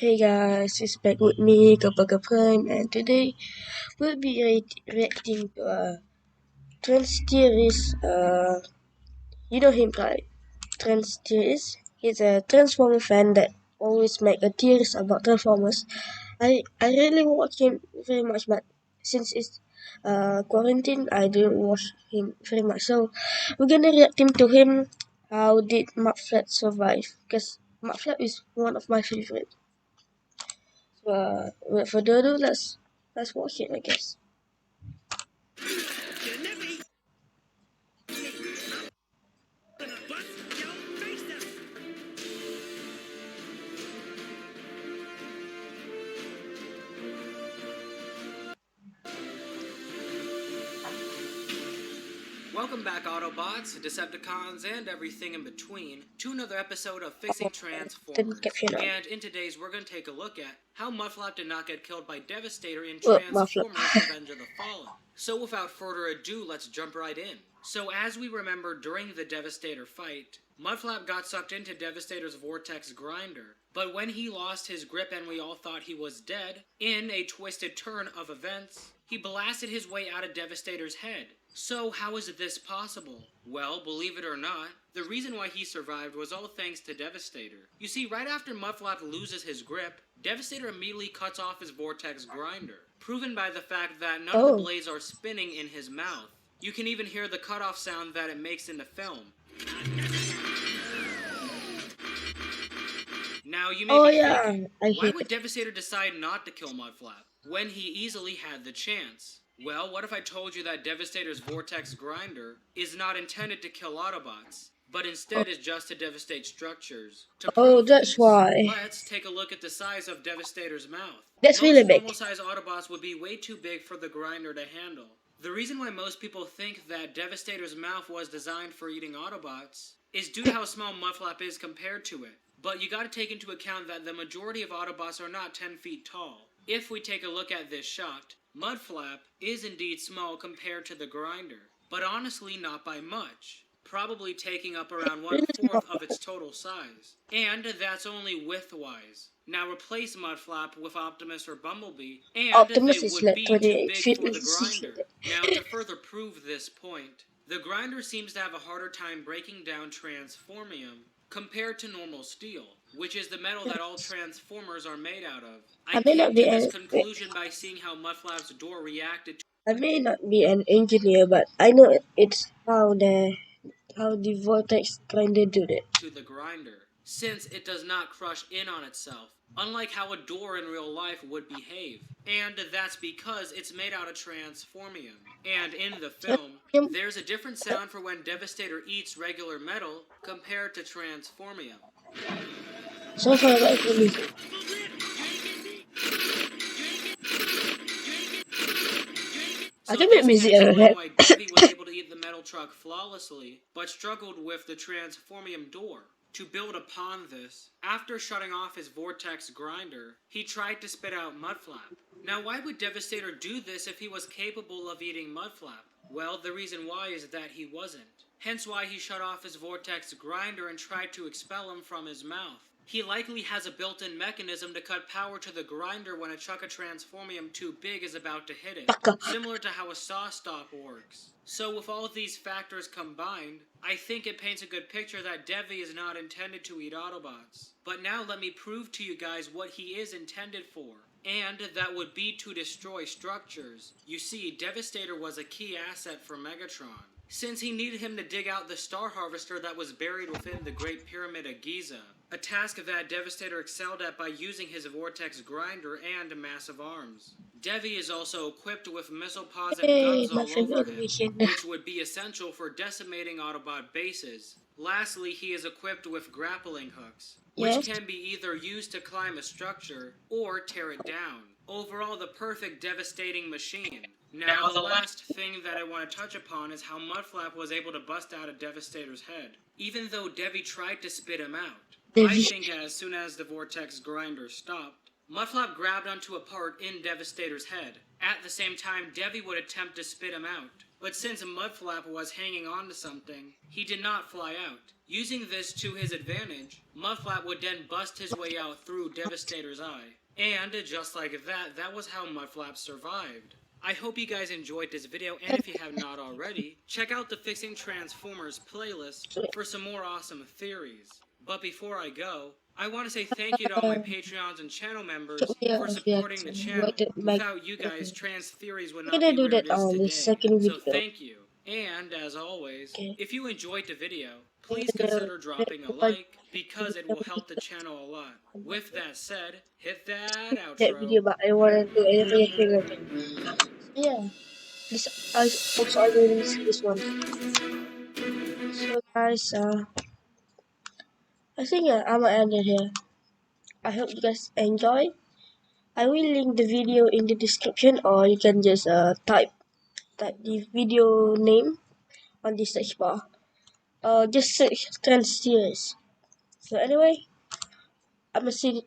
Hey guys, it's back with me, Kapaka Prime, and today we'll be reacting to a trans theorist. You know him, right? Trans theorist. He's a Transformer fan that always make a theories about Transformers. I really watch him very much, but since it's quarantine, I didn't watch him very much. So we're gonna react him to him. How did Mudflap survive? Because Mudflap is one of my favorite. Without further ado, let's watch it, I guess. Welcome back, Autobots, Decepticons, and everything in between, to another episode of Fixing Transformers. And in today's, we're going to take a look at how Mudflap did not get killed by Devastator in Transformers Revenge of the Fallen. So without further ado, let's jump right in. So as we remember during the Devastator fight, Mudflap got sucked into Devastator's vortex grinder, but when he lost his grip and we all thought he was dead, in a twisted turn of events, he blasted his way out of Devastator's head. So how is this possible? Well, believe it or not, the reason why he survived was all thanks to Devastator. You see, right after Mudflap loses his grip, Devastator immediately cuts off his vortex grinder, proven by the fact that none of the blades are spinning in his mouth. You can even hear the cutoff sound that it makes in the film. Now you may be thinking, why would Devastator decide not to kill Mudflap when he easily had the chance? Well, what if I told you that Devastator's vortex grinder is not intended to kill Autobots, but instead is just to devastate structures? To prove that's why. Let's take a look at the size of Devastator's mouth. That's really big. Most normal-sized Autobots would be way too big for the grinder to handle. The reason why most people think that Devastator's mouth was designed for eating Autobots is due to how small Mudflap is compared to it. But you gotta take into account that the majority of Autobots are not 10 feet tall. If we take a look at this shot, Mudflap is indeed small compared to the grinder, but honestly not by much, probably taking up around 1/4 of its total size, and that's only width-wise. Now replace Mudflap with Optimus or Bumblebee, and Optimus they is would like be 28 too feet big for the grinder. Now to further prove this point, the grinder seems to have a harder time breaking down transformium compared to normal steel, which is the metal that all Transformers are made out of. I came to this conclusion by seeing how Mudflap's door reacted to I may not be an engineer, but I know it's how the vortex grinder do it. To the grinder, since it does not crush in on itself, unlike how a door in real life would behave. And that's because it's made out of transformium. And in the film, there's a different sound for when Devastator eats regular metal compared to transformium. So far, like music. I can make music out of that. Why Devi was able to eat the metal truck flawlessly, but struggled with the transformium door. To build upon this, after shutting off his vortex grinder, he tried to spit out Mudflap. Now why would Devastator do this if he was capable of eating Mudflap? Well, the reason why is that he wasn't. Hence why he shut off his vortex grinder and tried to expel him from his mouth. He likely has a built-in mechanism to cut power to the grinder when a chuck of transformium too big is about to hit it, similar to how a saw stop works. So with all of these factors combined, I think it paints a good picture that Devi is not intended to eat Autobots. But now let me prove to you guys what he is intended for. And that would be to destroy structures. You see, Devastator was a key asset for Megatron, since he needed him to dig out the Star Harvester that was buried within the Great Pyramid of Giza, a task that Devastator excelled at by using his vortex grinder and massive arms. Devi is also equipped with missile pods and guns all over him, which would be essential for decimating Autobot bases. Lastly, he is equipped with grappling hooks, which can be either used to climb a structure or tear it down. Overall, the perfect devastating machine. Now, the last thing that I want to touch upon is how Mudflap was able to bust out of Devastator's head, even though Devi tried to spit him out. I think as soon as the vortex grinder stopped, Mudflap grabbed onto a part in Devastator's head. At the same time, Devi would attempt to spit him out. But since Mudflap was hanging on to something, he did not fly out. Using this to his advantage, Mudflap would then bust his way out through Devastator's eye. And just like that, that was how Mudflap survived. I hope you guys enjoyed this video, and if you have not already, check out the Fixing Transformers playlist for some more awesome theories. But before I go, I want to say thank you to all my Patreons and channel members for supporting the channel. Without you guys, trans theories would not be where it is today. So thank you. And as always, if you enjoyed the video, please consider dropping a like, because it will help the channel a lot. With that said, hit that that video, outro. but I want to do everything again. Yeah, this I also I will release this one. So guys, I think I'm gonna end it here. I hope you guys enjoy. I will link the video in the description, or you can just type the video name on the search bar. Just search trans series. So anyway, I'm gonna see